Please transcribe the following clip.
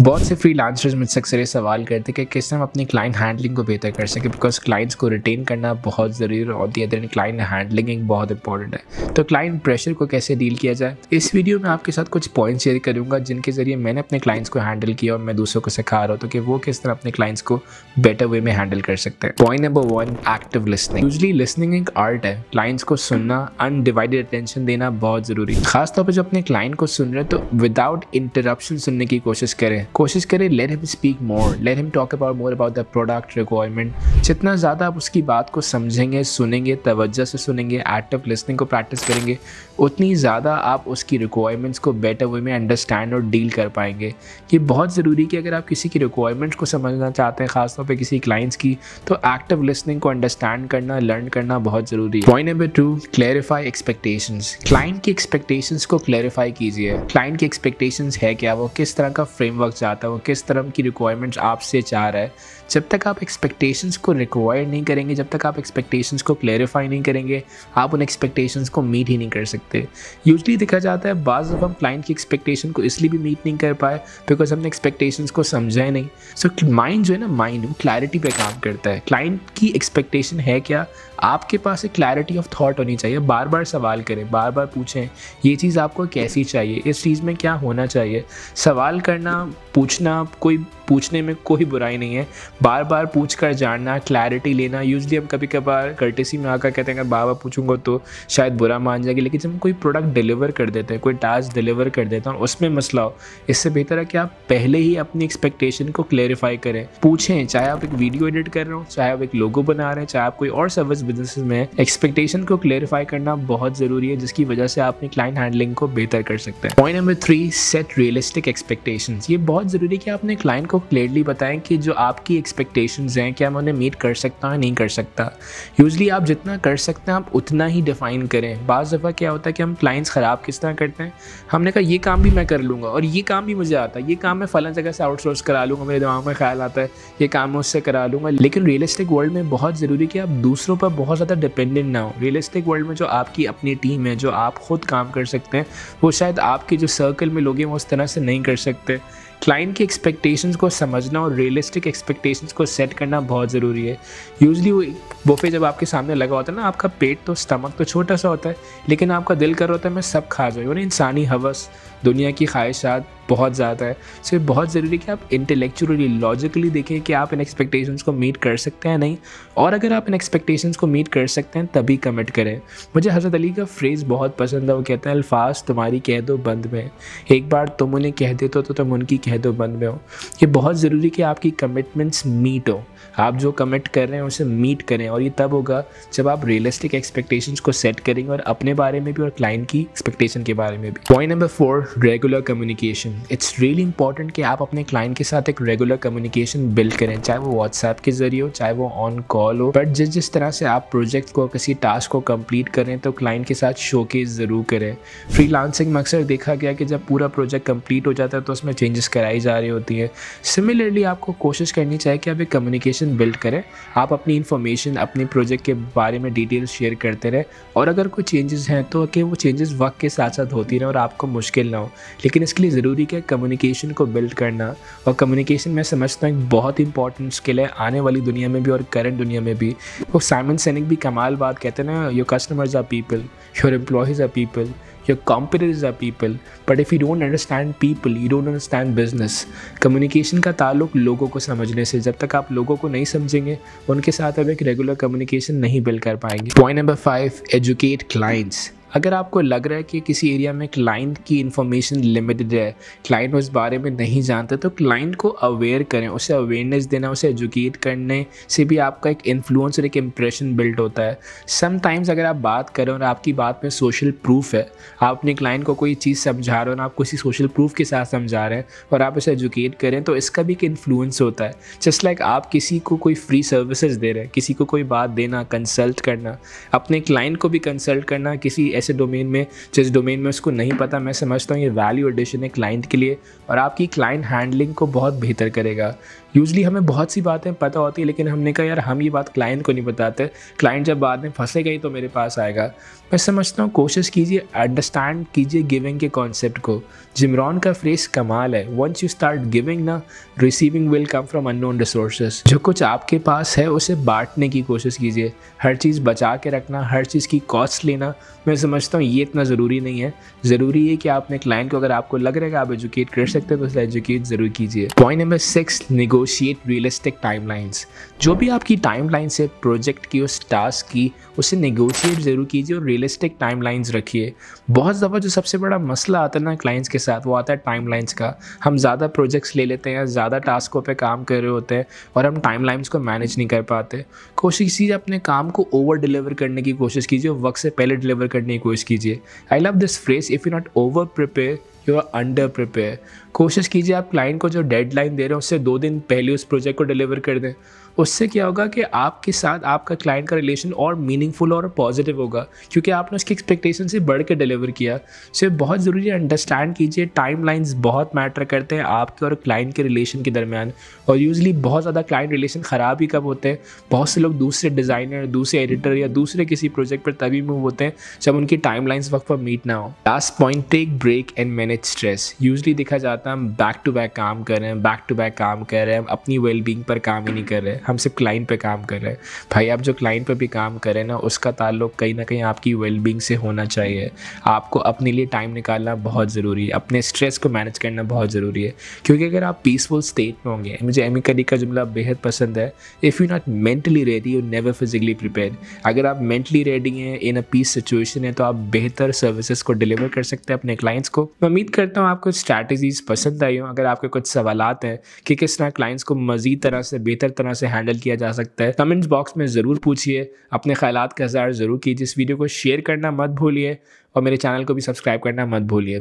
बहुत से फ्रीलांसर्स मुझसे अक्सर ये सवाल करते हैं कि किस तरह हम अपनी क्लाइंट हैंडलिंग को बेहतर कर सकें, बिकॉज क्लाइंट्स को रिटेन करना बहुत ज़रूरी है और the other and client handling एक बहुत इंपॉर्टेंट है। तो क्लाइंट प्रेशर को कैसे डील किया जाए, इस वीडियो में आपके साथ कुछ पॉइंट शेयर करूंगा जिनके जरिए मैंने अपने क्लाइंट्स को हैंडल किया और मैं दूसरों को सिखा रहा हूँ तो कि वो किस तरह अपने क्लाइंट्स को बेटर वे में हैंडल कर सकते हैं। Point number 1, active listening. Usually listening एक आर्ट है। क्लाइंट्स को सुनना, अनडिवाइडेड अटेंशन देना बहुत ज़रूरी है। खासतौर पर जब अपने क्लाइंट को सुन रहे हैं तो विदाउट इंटरप्शन सुनने की कोशिश करें। Let him speak more, let him talk about more about the product requirement. जितना ज़्यादा आप उसकी बात को समझेंगे, सुनेंगे, तवज्जो से सुनेंगे, एक्टिव लिसनिंग को प्रैक्टिस करेंगे, उतनी ज़्यादा आप उसकी रिक्वायरमेंट्स को बेटर वे में अंडरस्टैंड और डील कर पाएंगे। ये बहुत ज़रूरी है कि अगर आप किसी की रिक्वायरमेंट्स को समझना चाहते हैं, खासतौर पे किसी क्लाइंट्स की, तो एक्टिव लिसनिंग को अंडरस्टैंड करना, लर्न करना बहुत ज़रूरी है। Point number 2, clarify expectations. Client की एक्सपेक्टेशंस को क्लैरिफाई कीजिए। क्लाइंट की एक्सपेक्टेशंस है क्या, वो किस तरह का फ्रेमवर्क चाहता है, वो किस तरह की रिक्वायरमेंट्स आपसे चाह रहा है। जब तक आप एक्सपेक्टेशंस को रिक्वायर नहीं करेंगे, जब तक आप एक्सपेक्टेशंस को क्लैरिफाई नहीं करेंगे, आप उन एक्सपेक्टेशंस को मीट ही नहीं कर सकते। यूजली देखा जाता है बाज़ दफ़ा हम क्लाइंट की एक्सपेक्टेशन को इसलिए भी मीट नहीं कर पाए बिकॉज हमने एक्सपेक्टेशंस को समझा ही नहीं। सो माइंड जो है ना, माइंड वो क्लैरिटी पे काम करता है। क्लाइंट की एक्सपेक्टेशन है क्या, आपके पास एक क्लैरिटी ऑफ थॉट होनी चाहिए। बार बार सवाल करें, बार बार पूछें ये चीज़ आपको कैसी चाहिए, इस चीज़ में क्या होना चाहिए। सवाल करना, पूछना, कोई पूछने में कोई बुराई नहीं है। बार बार पूछ कर जानना, क्लैरिटी लेना। यूजली हम कभी कभार कर्टेसी में आकर कहते हैं अगर बार बार पूछूंगा तो शायद बुरा मान जाएगी, लेकिन जब हम कोई प्रोडक्ट डिलीवर कर देते हैं, कोई टास्क डिलीवर कर देते हैं और उसमें मसला हो, इससे बेहतर है कि आप पहले ही अपनी एक्सपेक्टेशन को क्लैरिफाई करें। पूछें, चाहे आप एक वीडियो एडिट कर रहे हो, चाहे आप एक लोगो बना रहे हैं, चाहे आप कोई और सर्विस बिजनेस में, एक्सपेक्टेशन को क्लैरिफाई करना बहुत ज़रूरी है, जिसकी वजह से आप अपनी क्लाइंट हैंडलिंग को बेहतर कर सकते हैं। Point number 3, set realistic expectations. ये बहुत ज़रूरी है कि आप अपने क्लाइंट को क्लियरली बताएं कि जो आपकी एक्सपेक्टेशंस हैं क्या मैं उन्हें मीट कर सकता हूँ, नहीं कर सकता। यूजली आप जितना कर सकते हैं आप उतना ही डिफाइन करें। बाज़ दफ़ा क्या होता है कि हम क्लाइंट्स ख़राब किस तरह करते हैं, हमने कहा ये काम भी मैं कर लूँगा और ये काम भी मुझे आता है, ये काम मैं फ़लाँ जगह से आउटसोर्स करा लूँगा, मेरे दिमाग में ख्याल आता है ये काम मैं उससे करा लूँगा। लेकिन रियलिस्टिक वर्ल्ड में बहुत ज़रूरी है कि आप दूसरों पर बहुत ज़्यादा डिपेंडेंट ना हो। रियलिस्टिक वर्ल्ड में जो आपकी अपनी टीम है, जो आप खुद काम कर सकते हैं, वो शायद आपके जो सर्कल में लोग हैं वो उस तरह से नहीं कर सकते। क्लाइंट की एक्सपेक्टेशंस को समझना और रियलिस्टिक एक्सपेक्टेशंस को सेट करना बहुत ज़रूरी है। यूजली वो बुफे जब आपके सामने लगा होता है ना, आपका पेट तो, स्टमक तो छोटा सा होता है, लेकिन आपका दिल कर रहा होता है मैं सब खा जाऊँ। यानी इंसानी हवस, दुनिया की ख्वाहिशात बहुत ज़्यादा है। सो बहुत ज़रूरी है कि आप इंटेलेक्चुअली, लॉजिकली देखें कि आप इन एक्सपेक्टेशंस को मीट कर सकते हैं नहीं, और अगर आप इन एक्सपेक्टेशंस को मीट कर सकते हैं तभी कमिट करें। मुझे हज़रत अली का फ्रेज़ बहुत पसंद है। वो कहते हैं अल्फाज तुम्हारी कह दो बंद में, एक बार तुम उन्हें कह देते हो तो तुम उनकी कह दो बंद में हो। ये बहुत ज़रूरी कि आपकी कमिटमेंट्स मीट हो, आप जो कमिट कर रहे हैं उसे मीट करें, और ये तब होगा जब आप रियलिस्टिक एक्सपेक्टेशंस को सेट करेंगे, और अपने बारे में भी और क्लाइंट की एक्सपेक्टेशन के बारे में भी। Point number 4, regular communication. It's really important कि आप अपने क्लाइंट के साथ एक रेगुलर कम्युनिकेशन बिल्ड करें, चाहे वो व्हाट्सएप के जरिए हो, चाहे वो ऑन कॉल हो। बट जिस तरह से आप प्रोजेक्ट को, किसी टास्क को कंप्लीट करें तो क्लाइंट के साथ शोकेस ज़रूर करें। फ्रीलांसिंग में अक्सर देखा गया कि जब पूरा प्रोजेक्ट कंप्लीट हो जाता है तो उसमें चेंजेस कराई जा रही होती है। सिमिलरली आपको कोशिश करनी चाहिए कि आप एक कम्युनिकेशन बिल्ड करें, आप अपनी इन्फॉर्मेशन, अपने प्रोजेक्ट के बारे में डिटेल्स शेयर करते रहें, और अगर कोई चेंजेस हैं तो कि वो चेंजेस वक्त के साथ साथ होती रहें और आपको मुश्किल ना हो। लेकिन इसके लिए ज़रूरी है कम्युनिकेशन को बिल्ड करना, और कम्युनिकेशन मैं समझता हूँ एक बहुत इंपॉर्टेंट स्किल है आने वाली दुनिया में भी और करंट दुनिया में भी। वो साइमन सिनेक भी कमाल बात कहते हैं ना, your customers are people, your employees are people, your competitors are people, but if you don't understand people, you don't understand business। Communication का ताल्लुक लोगों को समझने से, जब तक आप लोगों को नहीं समझेंगे उनके साथ आप एक रेगुलर कम्युनिकेशन नहीं बिल्ड कर पाएंगे। Point number 5, educate clients. अगर आपको लग रहा है कि किसी एरिया में क्लाइंट की इन्फॉर्मेशन लिमिटेड है, क्लाइंट उस बारे में नहीं जानता, तो क्लाइंट को अवेयर करें, उसे अवेयरनेस देना, उसे एजुकेट करने से भी आपका एक इन्फ्लुएंस और एक इम्प्रेशन बिल्ड होता है। समटाइम्स अगर आप बात करें और आपकी बात में सोशल प्रूफ है, आप अपने क्लाइंट को कोई चीज़ समझा रहे हो और आप किसी सोशल प्रूफ के साथ समझा रहे हैं और आप उसे एजुकेट करें, तो इसका भी एक इन्फ्लुएंस होता है। जस्ट लाइक आप किसी को कोई फ्री सर्विसेज दे रहे हैं, किसी को कोई बात देना, कंसल्ट करना, अपने क्लाइंट को भी कंसल्ट करना, किसी ऐसे डोमेन में जिस डोमेन में उसको नहीं पता। मैं समझता हूँ ये वैल्यू एडिशन है क्लाइंट के लिए और आपकी क्लाइंट हैंडलिंग को बहुत बेहतर करेगा। यूजली हमें बहुत सी बातें पता होती है, लेकिन हमने कहा यार हम ये बात क्लाइंट को नहीं बताते, क्लाइंट जब बाद में फंसेगा ही तो मेरे पास आएगा। मैं समझता हूँ कोशिश कीजिए, अंडरस्टैंड कीजिए गिविंग के कॉन्सेप्ट को। जिम रॉन का फ्रेज कमाल है, वंस यू स्टार्ट गिविंग ना, receiving will come from unknown resources. जो कुछ आपके पास है उसे बांटने की कोशिश कीजिए, हर चीज़ बचा के रखना, हर चीज़ की कॉस्ट लेना मैं समझता हूँ ये इतना ज़रूरी नहीं है। ज़रूरी है कि आप अपने क्लाइंट को, अगर आपको लग रहा है कि आप एजुकेट कर सकते हैं तो उसे एजुकेट ज़रूर कीजिए। Point number 6, negotiate realistic timelines. जो भी आपकी टाइमलाइंस है प्रोजेक्ट की, उस टास्क की, उसे नेगोशिएट ज़रूर कीजिए और रियलिस्टिक टाइमलाइंस रखिए। बहुत दफ़ा जो सबसे बड़ा मसला आता है ना क्लाइंट्स के साथ, वो आता है टाइमलाइंस का। हम ज़्यादा प्रोजेक्ट्स ले लेते हैं, ज़्यादा टास्कों पे काम कर रहे होते हैं और हम टाइमलाइंस को मैनेज नहीं कर पाते। कोशिश कीजिए अपने काम को ओवर डिलीवर करने की कोशिश कीजिए, वक्त से पहले डिलीवर करने की कोशिश कीजिए। I love this phrase, if you not over prepare you are under prepare. कोशिश कीजिए आप क्लाइंट को जो डेडलाइन दे रहे हैं उससे 2 दिन पहले उस प्रोजेक्ट को डिलीवर कर दें। उससे क्या होगा कि आपके साथ आपका क्लाइंट का रिलेशन और मीनिंगफुल और पॉजिटिव होगा, क्योंकि आपने उसकी एक्सपेक्टेशन से बढ़ के डिलीवर किया। सो बहुत ज़रूरी है, अंडरस्टैंड कीजिए, टाइमलाइंस बहुत मैटर करते हैं आपके और क्लाइंट के रिलेशन के दरमियान। और यूजली बहुत ज़्यादा क्लाइंट रिलेशन ख़राब ही कब होते हैं, बहुत से लोग दूसरे डिज़ाइनर, दूसरे एडिटर या दूसरे किसी प्रोजेक्ट पर तभी मूव होते हैं जब उनकी टाइमलाइंस वक्त पर मीट ना हो। Last point, take break and manage stress. Usually देखा जाता है हम बैक टू बैक काम कर रहे हैं, बैक टू बैक काम कर रहे हैं, हम अपनी वेलबींग पर काम ही नहीं कर रहे, हम सिर्फ क्लाइंट पे काम कर रहे हैं। भाई आप जो क्लाइंट पे भी काम कर रहे हैं ना, उसका ताल्लुक कहीं ना कहीं आपकी वेलबींग से होना चाहिए। आपको अपने लिए टाइम निकालना बहुत ज़रूरी है, अपने स्ट्रेस को मैनेज करना बहुत ज़रूरी है, क्योंकि अगर आप पीसफुल स्टेट में होंगे, मुझे एमी करी का जुमला बेहद पसंद है, if you not mentally ready you never physically prepared. अगर आप मेंटली रेडी हैं, इन अ पीस सिचुएशन है, तो आप बेहतर सर्विसेज को डिलीवर कर सकते हैं अपने क्लाइंट्स को। मैं उम्मीद करता हूँ आपको स्ट्रैटेजीज पसंद आई हो। अगर आपके कुछ सवालात हैं कि किस तरह क्लाइंट्स को मज़ीद तरह से बेहतर तरह से हैंडल किया जा सकता है, कमेंट्स बॉक्स में ज़रूर पूछिए, अपने ख्यालात का इज़हार ज़रूर कीजिए। इस वीडियो को शेयर करना मत भूलिए और मेरे चैनल को भी सब्सक्राइब करना मत भूलिए।